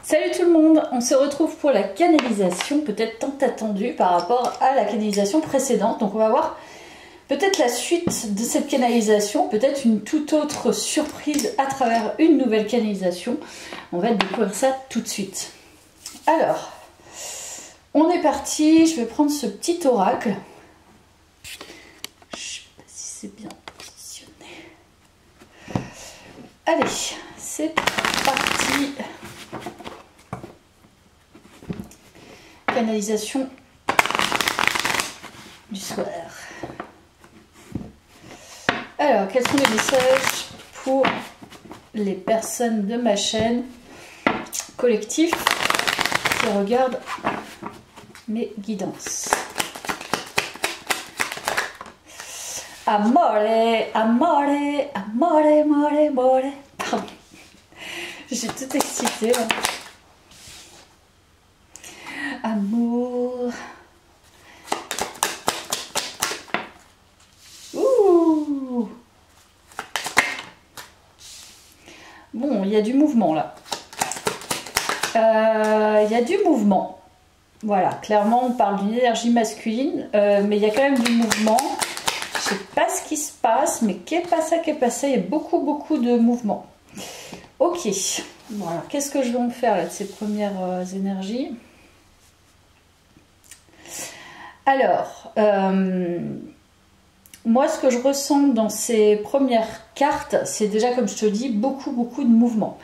Salut tout le monde, on se retrouve pour la canalisation, peut-être tant attendue par rapport à la canalisation précédente. Donc on va voir peut-être la suite de cette canalisation, peut-être une toute autre surprise à travers une nouvelle canalisation. On va découvrir ça tout de suite. Alors, on est parti, je vais prendre ce petit oracle. Je sais pas si c'est bien positionné. Allez, c'est parti. Canalisation du soir. Alors, quels sont les messages pour les personnes de ma chaîne collectif qui regardent mes guidances? Amore, amore, amore, amore, amore. Pardon, j'ai tout excité là. Amour. Ouh. Bon, il y a du mouvement là. Il y a du mouvement. Voilà, clairement on parle d'une énergie masculine, mais il y a quand même du mouvement. Je sais pas ce qui se passe, mais qu'est passé, il y a beaucoup de mouvement. Ok, bon alors qu'est-ce que je vais en faire là de ces premières énergies? Alors, moi ce que je ressens dans ces premières cartes, c'est déjà comme je te dis, beaucoup de mouvement.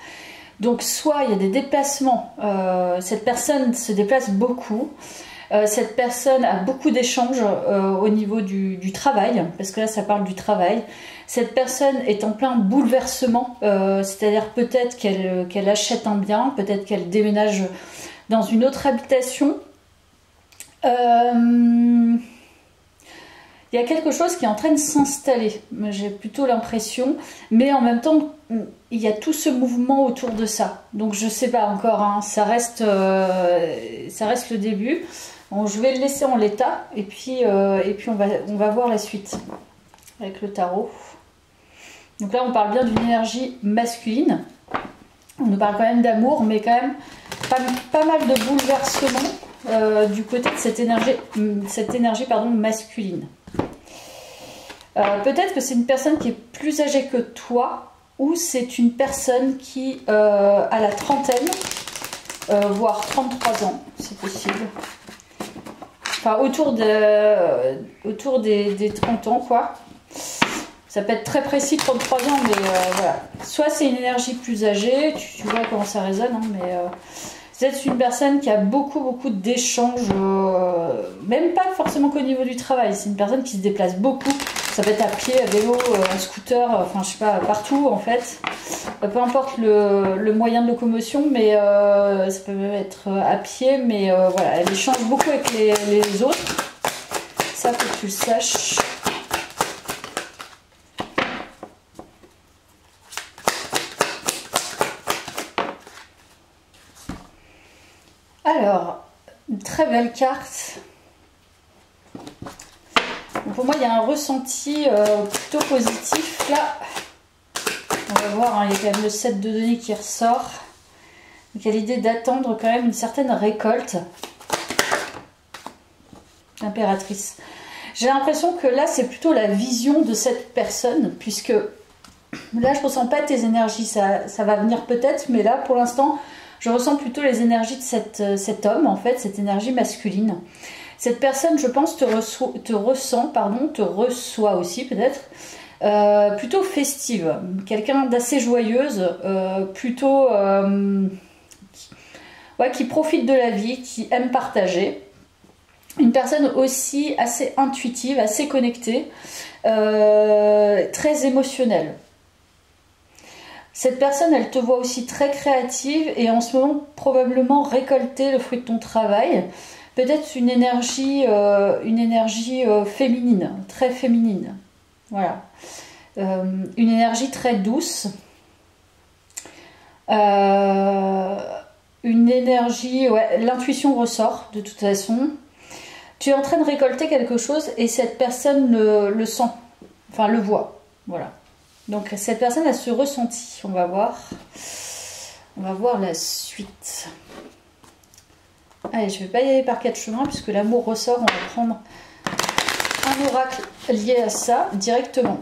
Donc soit il y a des déplacements, cette personne se déplace beaucoup, cette personne a beaucoup d'échanges au niveau du travail, parce que là ça parle du travail. Cette personne est en plein bouleversement, c'est-à-dire peut-être qu'elle achète un bien, peut-être qu'elle déménage dans une autre habitation. Il y a quelque chose qui est en train de s'installer, j'ai plutôt l'impression, mais en même temps il y a tout ce mouvement autour de ça, donc je sais pas encore, hein, ça reste le début. Bon, je vais le laisser en l'état et puis on va voir la suite avec le tarot. Donc là on parle bien d'une énergie masculine, on nous parle quand même d'amour, mais quand même pas mal de bouleversements du côté de cette énergie masculine. Peut-être que c'est une personne qui est plus âgée que toi, ou c'est une personne qui a la trentaine, voire 33 ans, c'est possible. Enfin, autour des 30 ans, quoi. Ça peut être très précis, 33 ans, mais voilà. Soit c'est une énergie plus âgée, tu vois comment ça résonne, hein, mais... c'est une personne qui a beaucoup d'échanges, même pas forcément qu'au niveau du travail. C'est une personne qui se déplace beaucoup. Ça peut être à pied, à vélo, en scooter, enfin je sais pas, partout en fait. Peu importe le moyen de locomotion, mais ça peut être à pied, mais voilà, elle échange beaucoup avec les autres. Ça, faut que tu le saches. Alors, une très belle carte. Donc pour moi, il y a un ressenti plutôt positif. Là, on va voir, hein, il y a quand même le 7 de denier qui ressort. Donc il y a l'idée d'attendre quand même une certaine récolte. L'impératrice. J'ai l'impression que là, c'est plutôt la vision de cette personne, puisque là, je ne ressens pas tes énergies. Ça va venir peut-être, mais là, pour l'instant... je ressens plutôt les énergies de cet homme, en fait, cette énergie masculine. Cette personne, je pense, te reçoit aussi peut-être, plutôt festive. Quelqu'un d'assez joyeuse, plutôt... qui profite de la vie, qui aime partager. Une personne aussi assez intuitive, assez connectée, très émotionnelle. Cette personne, elle te voit aussi très créative et en ce moment probablement récolter le fruit de ton travail. Peut-être une énergie féminine, très féminine. Voilà. Une énergie très douce. Une énergie... ouais, l'intuition ressort de toute façon. Tu es en train de récolter quelque chose et cette personne le sent, enfin le voit. Voilà. Donc cette personne a ce ressenti, on va voir. On va voir la suite. Allez, je vais pas y aller par 4 chemins puisque l'amour ressort. On va prendre un oracle lié à ça directement.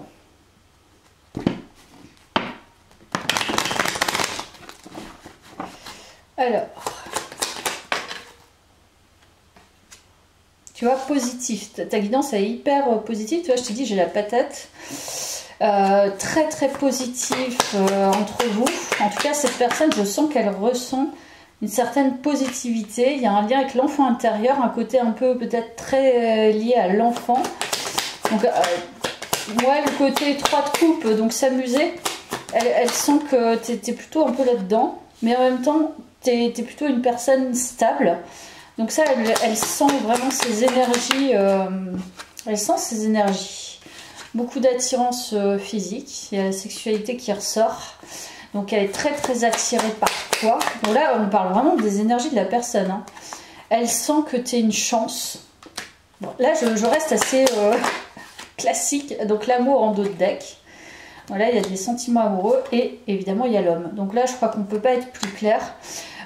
Alors, tu vois, positif. Ta guidance est hyper positive. Tu vois, je te dis, j'ai la patate. Très très positif entre vous. En tout cas, cette personne, je sens qu'elle ressent une certaine positivité. Il y a un lien avec l'enfant intérieur, un côté un peu peut-être très lié à l'enfant. Donc, ouais, le côté 3 de coupe, donc s'amuser. Elle sent que tu es plutôt un peu là-dedans, mais en même temps, tu es plutôt une personne stable. Donc ça, elle sent vraiment ses énergies. Elle sent ses énergies. Beaucoup d'attirance physique. Il y a la sexualité qui ressort. Donc elle est très très attirée par toi. Bon là, on parle vraiment des énergies de la personne. Hein. Elle sent que tu es une chance. Bon, là, je reste assez classique. Donc l'amour en dos de deck. Voilà, il y a des sentiments amoureux et évidemment il y a l'homme. Donc là, je crois qu'on ne peut pas être plus clair.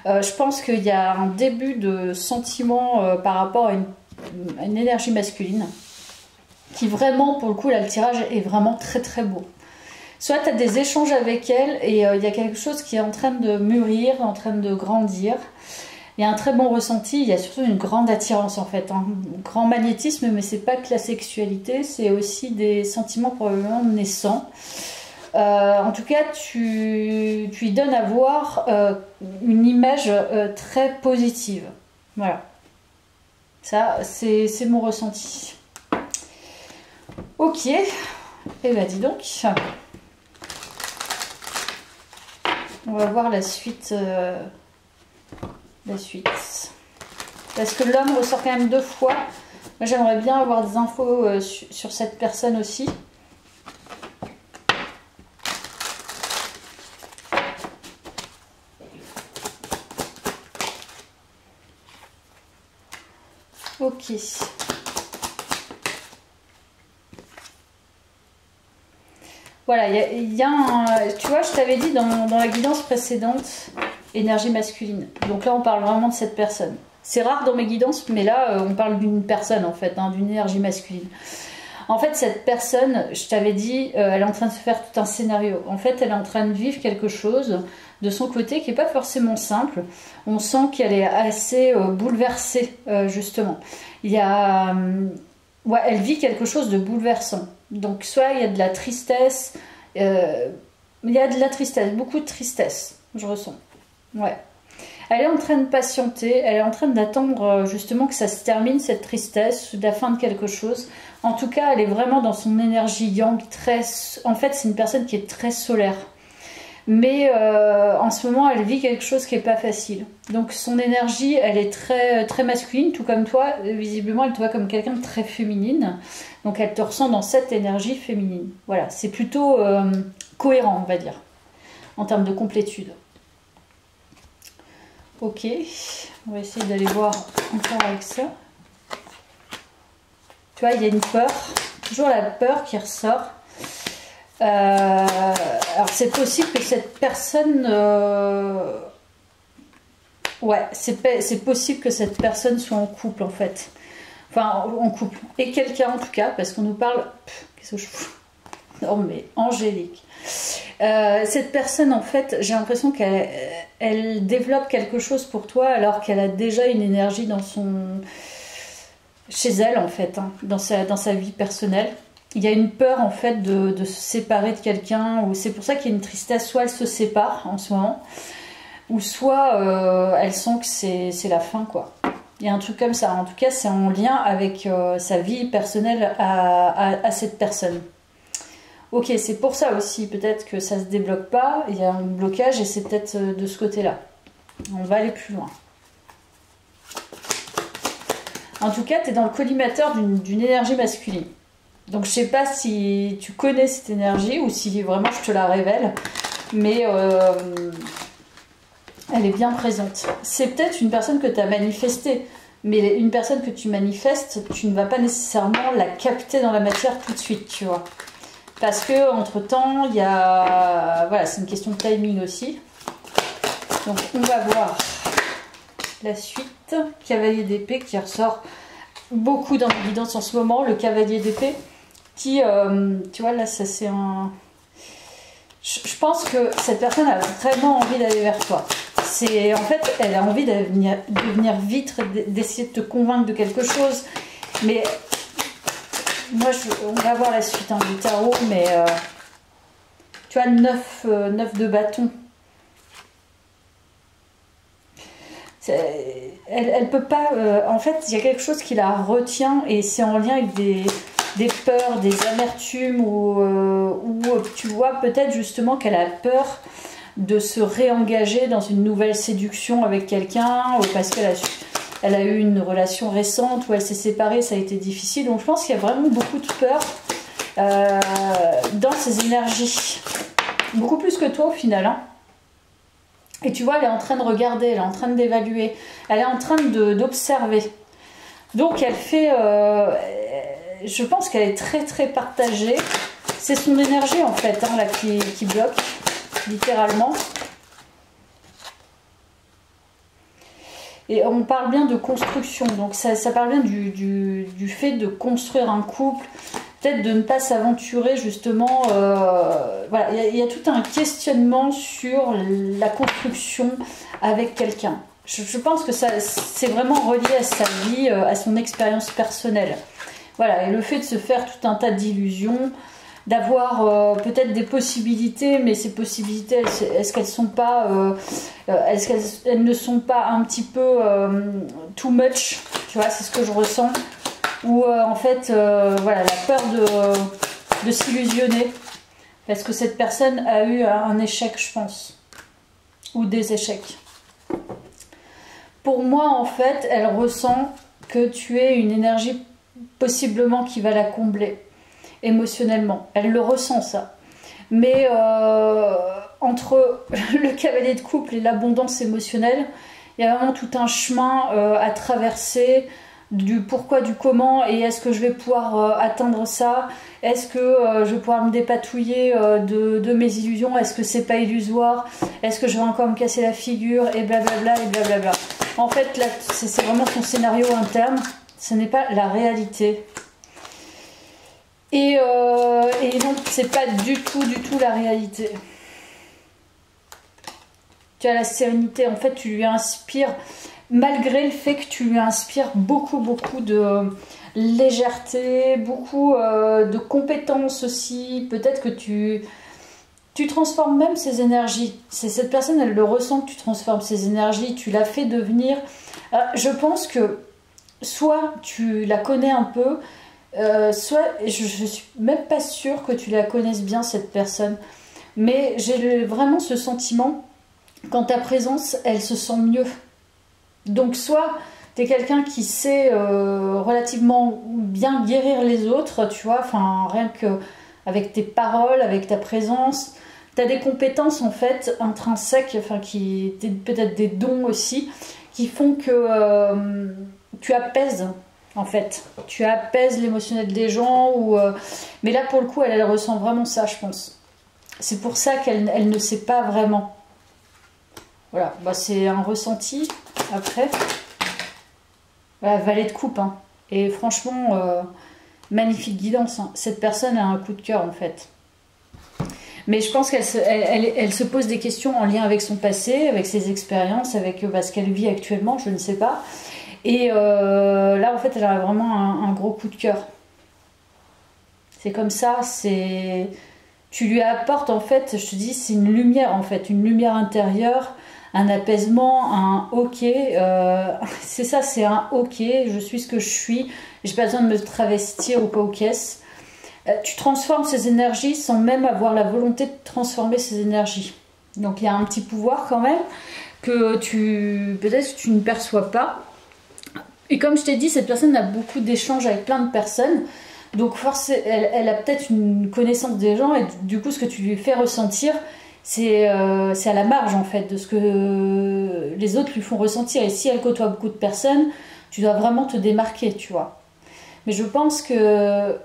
Je pense qu'il y a un début de sentiment par rapport à une énergie masculine qui vraiment, pour le coup, là, le tirage est vraiment très très beau. Soit tu as des échanges avec elle et il y a quelque chose qui est en train de mûrir, en train de grandir. Il y a un très bon ressenti, il y a surtout une grande attirance en fait, un grand magnétisme, mais c'est pas que la sexualité, c'est aussi des sentiments probablement naissants. En tout cas, tu lui donnes à voir une image très positive. Voilà. Ça, c'est mon ressenti. Ok. Et bah dis donc. On va voir la suite. La suite. Parce que l'homme ressort quand même 2 fois. Moi, j'aimerais bien avoir des infos sur cette personne aussi. Ok. Voilà, il y a un... Tu vois, je t'avais dit dans la guidance précédente, énergie masculine. Donc là, on parle vraiment de cette personne. C'est rare dans mes guidances, mais là, on parle d'une personne, en fait, hein, d'une énergie masculine. En fait, cette personne, je t'avais dit, elle est en train de se faire tout un scénario. En fait, elle est en train de vivre quelque chose de son côté qui n'est pas forcément simple. On sent qu'elle est assez bouleversée, justement. Il y a... ouais, elle vit quelque chose de bouleversant. Donc, soit il y a de la tristesse, il y a de la tristesse, beaucoup de tristesse, je ressens. Ouais. Elle est en train de patienter, elle est en train d'attendre justement que ça se termine, cette tristesse, la fin de quelque chose. En tout cas, elle est vraiment dans son énergie yang, très... En fait, c'est une personne qui est très solaire. Mais en ce moment, elle vit quelque chose qui n'est pas facile. Donc son énergie, elle est très, très masculine, tout comme toi. Visiblement, elle te voit comme quelqu'un de très féminine. Donc elle te ressent dans cette énergie féminine. Voilà, c'est plutôt cohérent, on va dire, en termes de complétude. Ok, on va essayer d'aller voir encore avec ça. Tu vois, il y a une peur, toujours la peur qui ressort. Alors c'est possible que cette personne... ouais, c'est possible que cette personne soit en couple en fait. Enfin, en couple. Et quelqu'un en tout cas, parce qu'on nous parle... Qu'est-ce que je fous? Non mais, angélique. Cette personne en fait, j'ai l'impression qu'elle développe quelque chose pour toi alors qu'elle a déjà une énergie dans son... chez elle en fait, hein, dans sa vie personnelle. Il y a une peur en fait de se séparer de quelqu'un, ou c'est pour ça qu'il y a une tristesse, soit elle se sépare en ce moment, ou soit elle sent que c'est la fin quoi. Il y a un truc comme ça, en tout cas c'est en lien avec sa vie personnelle à cette personne. Ok, c'est pour ça aussi, peut-être que ça se débloque pas, il y a un blocage et c'est peut-être de ce côté-là. On va aller plus loin. En tout cas, tu es dans le collimateur d'une énergie masculine. Donc je sais pas si tu connais cette énergie ou si vraiment je te la révèle, mais elle est bien présente. C'est peut-être une personne que tu as manifestée, mais une personne que tu manifestes, tu ne vas pas nécessairement la capter dans la matière tout de suite, tu vois. Parce que entre temps, il y a... Voilà, c'est une question de timing aussi. Donc on va voir la suite. Cavalier d'épée qui ressort beaucoup dans l'évidence en ce moment. Le cavalier d'épée qui, tu vois là, ça c'est un... Je pense que cette personne a vraiment envie d'aller vers toi. En fait, elle a envie de venir vite, d'essayer de te convaincre de quelque chose. Mais moi, on va voir la suite hein, du tarot, mais tu vois, 9 de bâton. Elle peut pas... en fait, il y a quelque chose qui la retient et c'est en lien avec des peurs, des amertumes ou tu vois peut-être justement qu'elle a peur de se réengager dans une nouvelle séduction avec quelqu'un ou parce qu'elle a eu une relation récente où elle s'est séparée, ça a été difficile. Donc je pense qu'il y a vraiment beaucoup de peur dans ses énergies. Beaucoup plus que toi au final. Hein. Et tu vois, elle est en train de regarder, elle est en train d'évaluer, elle est en train d'observer. Donc elle fait... je pense qu'elle est très très partagée. C'est son énergie en fait hein, là, qui bloque, littéralement. Et on parle bien de construction, donc ça parle bien du fait de construire un couple, peut-être de ne pas s'aventurer justement. Voilà, il y a tout un questionnement sur la construction avec quelqu'un. Je pense que c'est vraiment relié à sa vie, à son expérience personnelle. Voilà, et le fait de se faire tout un tas d'illusions, d'avoir peut-être des possibilités, mais ces possibilités, est-ce qu'elles sont pas, est-ce qu'elles ne sont pas un petit peu too much, tu vois, c'est ce que je ressens, ou en fait, voilà, la peur de s'illusionner, parce que cette personne a eu un échec, je pense, ou des échecs. Pour moi, en fait, elle ressent que tu es une énergie possiblement qui va la combler émotionnellement. Elle le ressent ça. Mais entre le cavalier de couple et l'abondance émotionnelle, il y a vraiment tout un chemin à traverser du pourquoi, du comment, et est-ce que je vais pouvoir atteindre ça? Est-ce que je vais pouvoir me dépatouiller de mes illusions? Est-ce que c'est pas illusoire? Est-ce que je vais encore me casser la figure? Et blablabla, et blablabla. En fait, là, c'est vraiment son scénario interne. Ce n'est pas la réalité. Et non, c'est pas du tout la réalité. Tu as la sérénité. En fait, tu lui inspires, malgré le fait que tu lui inspires beaucoup de légèreté, beaucoup de compétences aussi. Peut-être que tu transformes même ses énergies. Cette personne, elle le ressent que tu transformes ses énergies. Tu la fais devenir... je pense que soit tu la connais un peu, soit je suis même pas sûre que tu la connaisses bien cette personne, mais j'ai vraiment ce sentiment qu'en ta présence elle se sent mieux. Donc soit tu es quelqu'un qui sait relativement bien guérir les autres, tu vois, enfin rien que avec tes paroles, avec ta présence, tu as des compétences en fait intrinsèques, enfin qui peut-être des dons aussi, qui font que tu apaises. En fait, tu apaises l'émotionnel des gens, mais là pour le coup elle ressent vraiment ça, je pense. C'est pour ça qu'elle ne sait pas vraiment. Voilà, bah, c'est un ressenti. Après, voilà, valet de coupe, hein. Et franchement, magnifique guidance, hein. Cette personne a un coup de cœur en fait. Mais je pense qu'elle se pose des questions en lien avec son passé, avec ses expériences, avec ce qu'elle vit actuellement, je ne sais pas. Et là, en fait, elle a vraiment un gros coup de cœur. C'est comme ça, tu lui apportes, en fait, je te dis, c'est une lumière, en fait, une lumière intérieure, un apaisement, un ok. C'est ça, c'est un ok, je suis ce que je suis, j'ai pas besoin de me travestir ou pas aux caisses. Tu transformes ces énergies sans même avoir la volonté de transformer ces énergies. Donc il y a un petit pouvoir quand même que peut-être que tu ne perçois pas. Et comme je t'ai dit, cette personne a beaucoup d'échanges avec plein de personnes. Donc forcément, elle a peut-être une connaissance des gens et du coup ce que tu lui fais ressentir, c'est à la marge en fait de ce que les autres lui font ressentir. Et si elle côtoie beaucoup de personnes, tu dois vraiment te démarquer, tu vois. Mais je pense que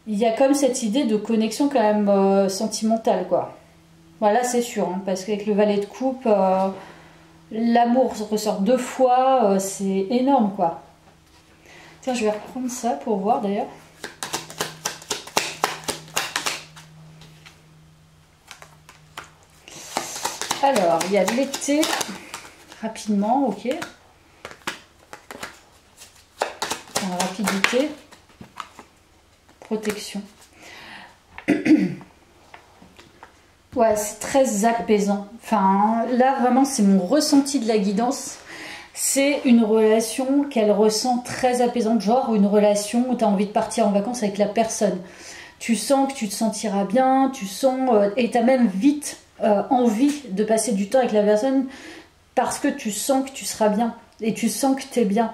il y a comme cette idée de connexion quand même sentimentale, quoi. Voilà, c'est sûr, hein, parce qu'avec le valet de coupe, L'amour ressort 2 fois, c'est énorme quoi. Tiens, je vais reprendre ça pour voir d'ailleurs. Alors, il y a de l'été, rapidement, ok. En rapidité, protection. Ouais, c'est très apaisant. Enfin, là, vraiment, c'est mon ressenti de la guidance. C'est une relation qu'elle ressent très apaisante, genre une relation où tu as envie de partir en vacances avec la personne. Tu sens que tu te sentiras bien, tu sens, et tu as même vite envie de passer du temps avec la personne parce que tu sens que tu seras bien et tu sens que tu es bien.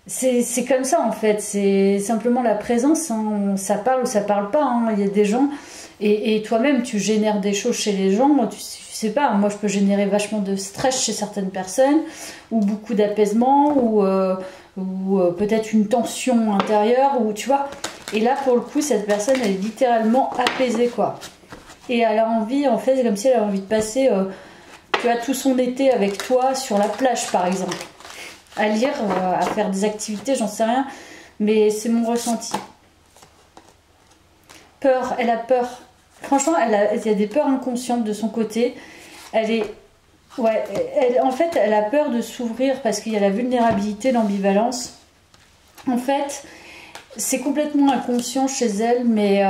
C'est comme ça en fait, c'est simplement la présence, hein. Ça parle ou ça parle pas, hein. Il y a des gens, et toi-même tu génères des choses chez les gens, tu sais pas, moi je peux générer vachement de stress chez certaines personnes, ou beaucoup d'apaisement, ou peut-être une tension intérieure, ou tu vois, et là pour le coup cette personne elle est littéralement apaisée quoi, et elle a envie, en fait c'est comme si elle a envie de passer, tu vois, tout son été avec toi sur la plage par exemple. À lire, à faire des activités, j'en sais rien, mais c'est mon ressenti. Peur, elle a peur. Franchement, il y a des peurs inconscientes de son côté. Elle est, ouais, en fait, elle a peur de s'ouvrir parce qu'il y a la vulnérabilité, l'ambivalence. En fait, c'est complètement inconscient chez elle, mais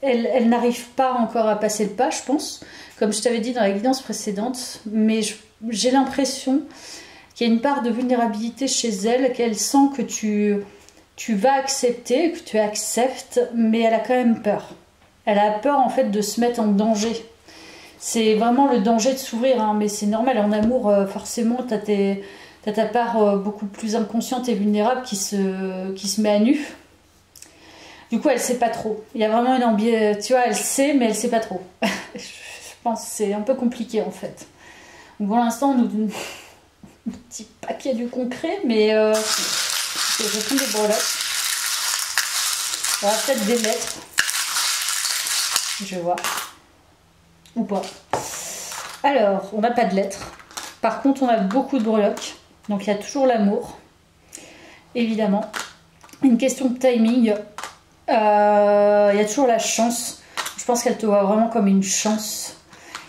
elle n'arrive pas encore à passer le pas, je pense, comme je t'avais dit dans la guidance précédente. Mais j'ai l'impression qu'il y a une part de vulnérabilité chez elle, qu'elle sent que tu vas accepter, que tu acceptes, mais elle a quand même peur. Elle a peur en fait de se mettre en danger. C'est vraiment le danger de s'ouvrir, hein, mais c'est normal, en amour, forcément, t'as ta part beaucoup plus inconsciente et vulnérable qui se met à nu. Du coup, elle sait pas trop. Il y a vraiment une ambiance, tu vois, elle sait, mais elle sait pas trop. Je pense que c'est un peu compliqué en fait. Pour l'instant, nous... Je ne dis pas qu'il y a du concret, mais je prends des breloques. On va peut-être des lettres. Je vois. Ou pas. Alors, on n'a pas de lettres. Par contre, on a beaucoup de breloques. Donc, il y a toujours l'amour. Évidemment. Une question de timing. Il y a toujours la chance. Je pense qu'elle te voit vraiment comme une chance.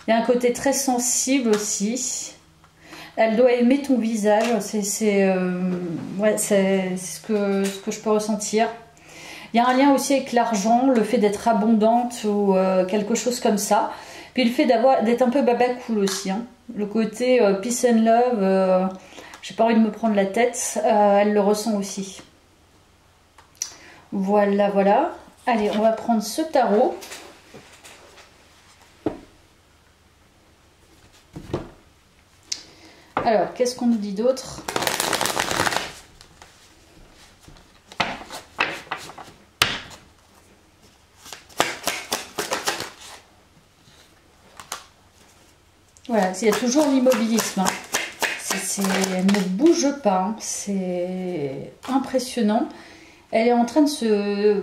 Il y a un côté très sensible aussi. Elle doit aimer ton visage, c'est ce que je peux ressentir. Il y a un lien aussi avec l'argent, le fait d'être abondante ou quelque chose comme ça. Puis le fait d'être un peu baba cool aussi, hein. Le côté peace and love, j'ai pas envie de me prendre la tête, elle le ressent aussi. Voilà, voilà. Allez, on va prendre ce tarot. Alors, qu'est-ce qu'on nous dit d'autre? Voilà, il y a toujours l'immobilisme, hein. Elle ne bouge pas, hein. C'est impressionnant. Elle est en train de se...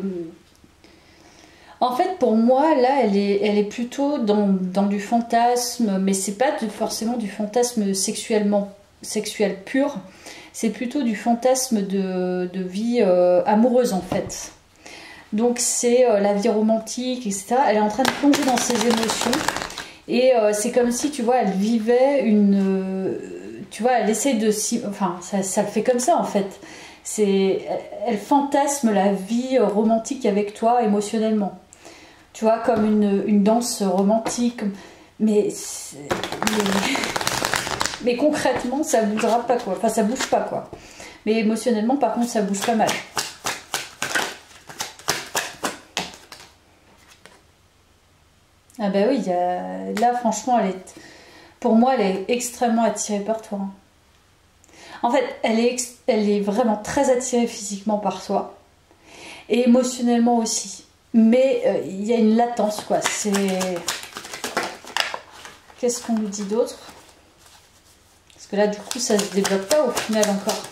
En fait, pour moi, là, elle est plutôt dans du fantasme, mais c'est pas forcément du fantasme sexuel pur, c'est plutôt du fantasme de vie amoureuse, en fait. Donc, c'est la vie romantique, etc. Elle est en train de plonger dans ses émotions, et c'est comme si, tu vois, elle vivait une... tu vois, elle essaie de... Enfin, ça le fait comme ça, en fait. Elle fantasme la vie romantique avec toi, émotionnellement. Tu vois, comme une danse romantique, mais concrètement, ça bougera pas, quoi. Enfin, ça bouge pas, quoi. Mais émotionnellement, par contre, ça bouge pas mal. Ah bah oui, là, franchement, pour moi, elle est extrêmement attirée par toi. En fait, elle est vraiment très attirée physiquement par toi. Et émotionnellement aussi. Mais il y a une latence, quoi. Qu'est-ce qu'on nous dit d'autre? Parce que là, du coup, ça se débloque pas au final encore.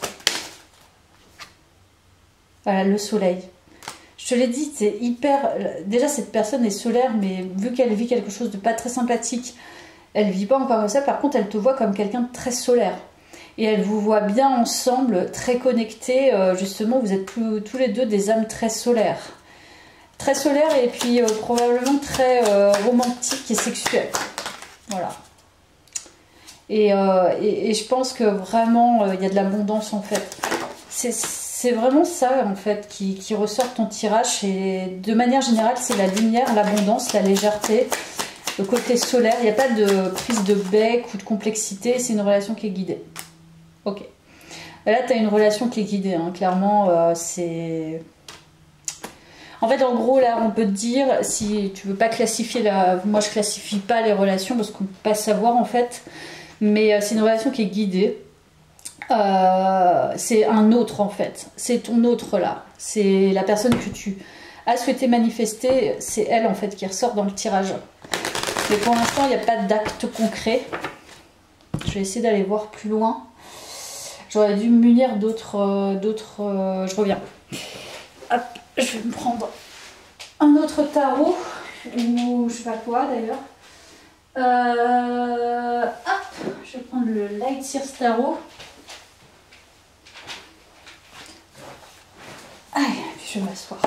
Voilà, le soleil. Je te l'ai dit, c'est hyper... Déjà, cette personne est solaire, mais vu qu'elle vit quelque chose de pas très sympathique, Elle vit pas encore comme ça, par contre elle te voit comme quelqu'un de très solaire. Et elle vous voit bien ensemble, très connectés, justement vous êtes tous les deux des âmes très solaires. Très solaires et puis probablement très romantiques et sexuelles. Voilà. Et je pense que vraiment il y a de l'abondance en fait. C'est vraiment ça en fait qui ressort ton tirage. Et de manière générale c'est la lumière, l'abondance, la légèreté, le côté solaire. Il n'y a pas de prise de bec ou de complexité, c'est une relation qui est guidée. Ok. Et là tu as une relation qui est guidée, hein. Clairement c'est... En fait, en gros, là, on peut te dire, si tu veux pas classifier moi, je classifie pas les relations parce qu'on peut pas savoir, en fait. Mais c'est une relation qui est guidée. C'est un autre, en fait. C'est ton autre, là. C'est la personne que tu as souhaité manifester. C'est elle, en fait, qui ressort dans le tirage. Mais pour l'instant, il n'y a pas d'acte concret. Je vais essayer d'aller voir plus loin. J'aurais dû me munir d'autres... Je reviens. Hop. Je vais me prendre un autre tarot, ou je sais pas quoi d'ailleurs. Hop, je vais prendre le Light Sears Tarot. Allez, puis je vais m'asseoir.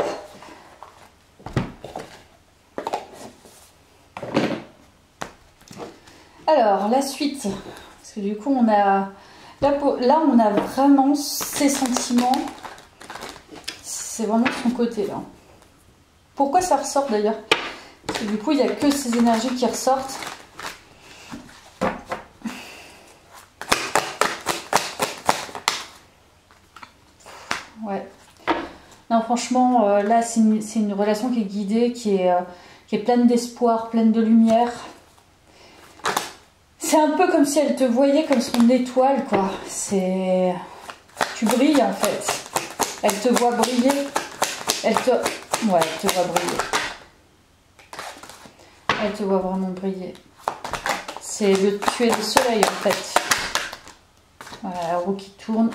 Alors, la suite. Parce que du coup, on a... Là, on a vraiment ces sentiments. C'est vraiment de son côté là. Pourquoi ça ressort d'ailleurs? Parce que du coup il n'y a que ces énergies qui ressortent. Ouais. Non franchement là c'est une relation qui est guidée, qui est pleine d'espoir, pleine de lumière. C'est un peu comme si elle te voyait comme son étoile quoi. C'est... Tu brilles en fait. Elle te voit briller. Ouais, elle te voit briller. Elle te voit vraiment briller. C'est tu es le soleil en fait. Voilà, la roue qui tourne.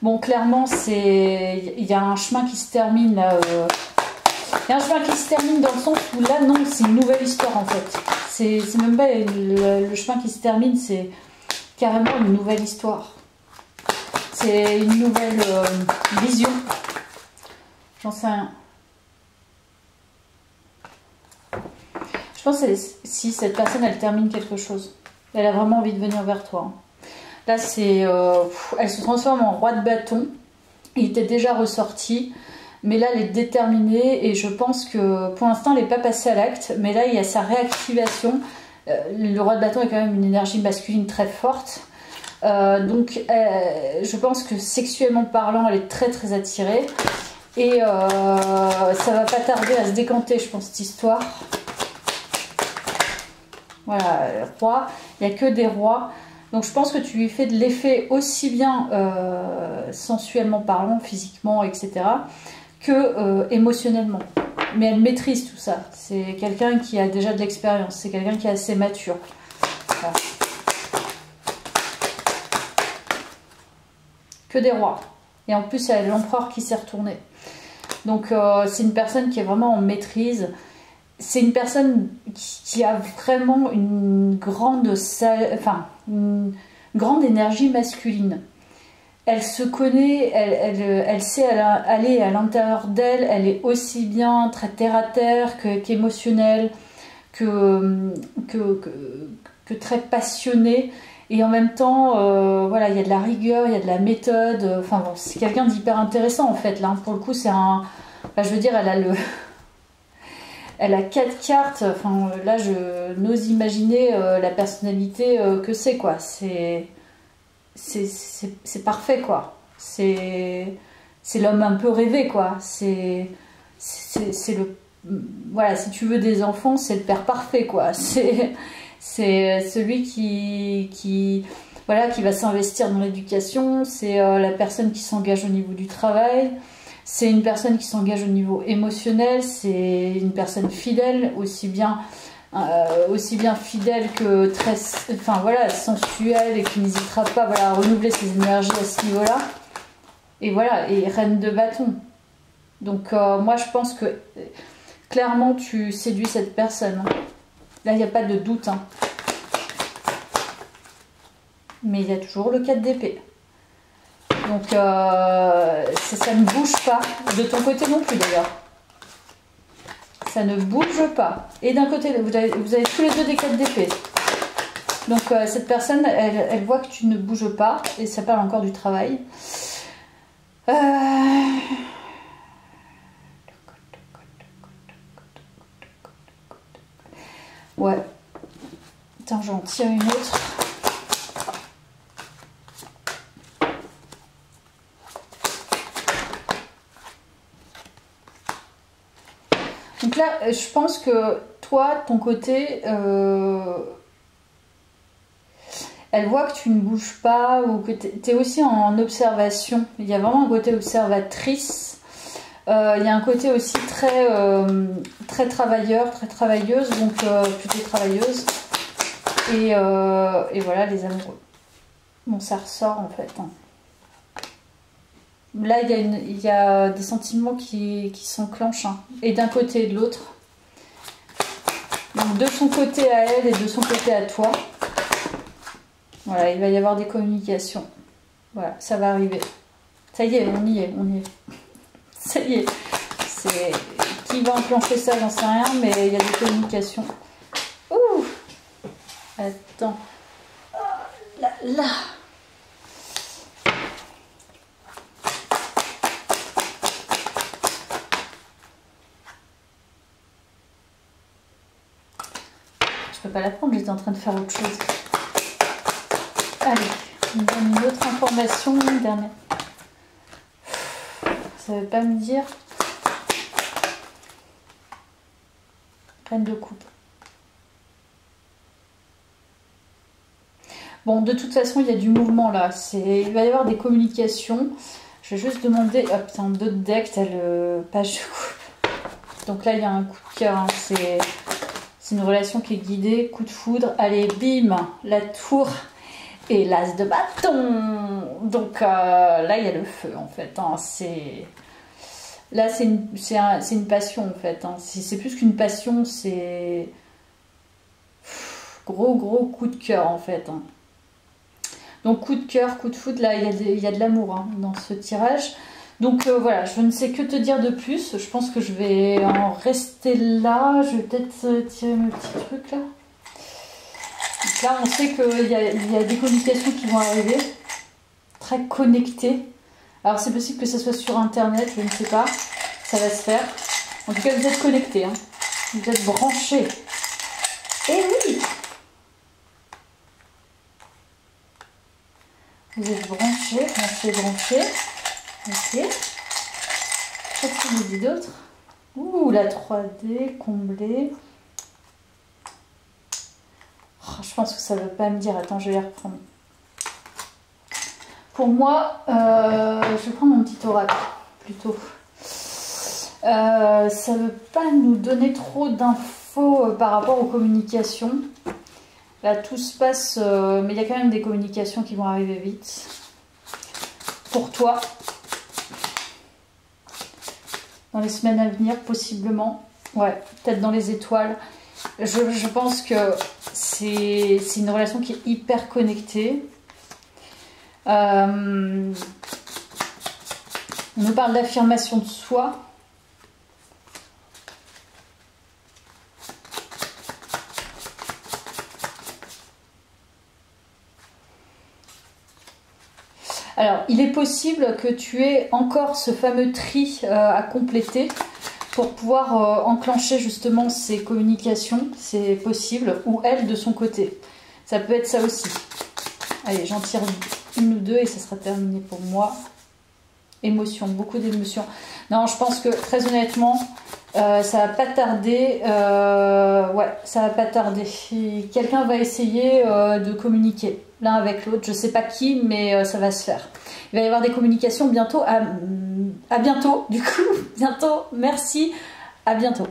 Bon, clairement, il y a un chemin qui se termine là. Il y a un chemin qui se termine dans le sens où là, non, c'est une nouvelle histoire en fait. C'est même pas le chemin qui se termine, c'est carrément une nouvelle histoire. C'est une nouvelle vision. J'en sais rien. Je pense que si cette personne, elle termine quelque chose. Elle a vraiment envie de venir vers toi. Là, c'est... elle se transforme en roi de bâton. Il était déjà ressorti. Mais là, elle est déterminée. Et je pense que pour l'instant, elle n'est pas passée à l'acte. Mais là, il y a sa réactivation. Le roi de bâton est quand même une énergie masculine très forte. Donc je pense que sexuellement parlant elle est très très attirée et ça va pas tarder à se décanter je pense cette histoire. Voilà, roi, il n'y a que des rois, donc je pense que tu lui fais de l'effet aussi bien sensuellement parlant, physiquement etc que émotionnellement, mais elle maîtrise tout ça. C'est quelqu'un qui a déjà de l'expérience, c'est quelqu'un qui est assez mature. Voilà. Que des rois. Et en plus, il y a l'empereur qui s'est retourné. Donc, c'est une personne qui est vraiment en maîtrise. C'est une personne qui a vraiment une grande énergie masculine. Elle se connaît, elle sait aller à l'intérieur d'elle. Elle est aussi bien très terre-à-terre qu'émotionnelle, que très passionnée. Et en même temps, voilà, il y a de la rigueur, il y a de la méthode. Enfin bon, c'est quelqu'un d'hyper intéressant en fait. Là, pour le coup, c'est un... Enfin, je veux dire, elle a 4 cartes. Enfin, là, je n'ose imaginer la personnalité que c'est, quoi. C'est parfait, quoi. C'est l'homme un peu rêvé, quoi. C'est le... Voilà, si tu veux des enfants, c'est le père parfait, quoi. C'est celui qui va s'investir dans l'éducation, c'est la personne qui s'engage au niveau du travail, c'est une personne qui s'engage au niveau émotionnel, c'est une personne fidèle, aussi bien fidèle que très sensuelle et qui n'hésitera pas à renouveler ses énergies à ce niveau-là. Et voilà, et reine de bâton. Donc moi je pense que clairement tu séduis cette personne. Là, il n'y a pas de doute. Hein. Mais il y a toujours le 4 d'épée. Donc, ça ne bouge pas. De ton côté non plus, d'ailleurs. Ça ne bouge pas. Et d'un côté, vous avez tous les deux des 4 d'épée. Donc, cette personne, elle voit que tu ne bouges pas. Et ça parle encore du travail. Ouais. Attends, j'en tire une autre. Donc là, je pense que toi, ton côté, elle voit que tu ne bouges pas ou que tu es aussi en observation. Il y a vraiment un côté observatrice. Il y a un côté aussi très travailleur, très travailleuse, donc plutôt travailleuse. Et voilà, les amoureux. Bon, ça ressort en fait. Hein. Là, il y a des sentiments qui s'enclenchent, hein, et d'un côté et de l'autre. Donc de son côté à elle et de son côté à toi. Voilà, il va y avoir des communications. Voilà, ça va arriver. Ça y est, on y est, on y est. Ça y est. C'est qui va enclencher ça, j'en sais rien, mais il y a des communications. Ouh. Attends. Oh, là. Je peux pas la prendre, j'étais en train de faire autre chose. Allez, on me donne une autre information, une dernière. Ça veut pas me dire. Reine de coupe. Bon, de toute façon, il y a du mouvement là. Il va y avoir des communications. Je vais juste demander. Oh putain, d'autres decks, t'as le page de coupe. Donc là, il y a un coup de cœur. Hein. C'est une relation qui est guidée, coup de foudre. Allez, bim, la tour et l'as de bâton. Donc là, il y a le feu en fait. Hein. Là, c'est une passion en fait. Hein. C'est plus qu'une passion, c'est gros coup de cœur en fait. Hein. Donc coup de cœur, coup de foudre, là, il y a de l'amour hein, dans ce tirage. Donc voilà, je ne sais que te dire de plus. Je pense que je vais en rester là. Je vais peut-être tirer mes petits trucs là. Donc là, on sait qu'il y a des communications qui vont arriver. Très connectées. Alors c'est possible que ça soit sur internet, je ne sais pas. Ça va se faire. En tout cas, vous êtes connectés. Hein. Vous êtes branchés. Et oui! Vous êtes branchés. Ok. Qu'est-ce qu'il nous dit d'autre? Ouh, la 3D comblée. Oh, je pense que ça ne veut pas me dire. Attends, je vais les reprendre. Pour moi, je vais prendre mon petit oracle plutôt. Ça ne veut pas nous donner trop d'infos par rapport aux communications. Là, tout se passe, mais il y a quand même des communications qui vont arriver vite. Pour toi. Dans les semaines à venir, possiblement. Ouais, peut-être dans les étoiles. Je pense que c'est une relation qui est hyper connectée. On nous parle d'affirmation de soi. Alors, il est possible que tu aies encore ce fameux tri à compléter pour pouvoir enclencher justement ces communications. C'est possible. Ou elle de son côté. Ça peut être ça aussi. Allez, j'en tire une ou deux et ça sera terminé pour moi. Émotion, beaucoup d'émotions. Non, je pense que très honnêtement, ça va pas tarder. Ouais, ça va pas tarder. Quelqu'un va essayer de communiquer l'un avec l'autre. Je sais pas qui, mais ça va se faire. Il va y avoir des communications bientôt. À bientôt, du coup. Bientôt. Merci. À bientôt.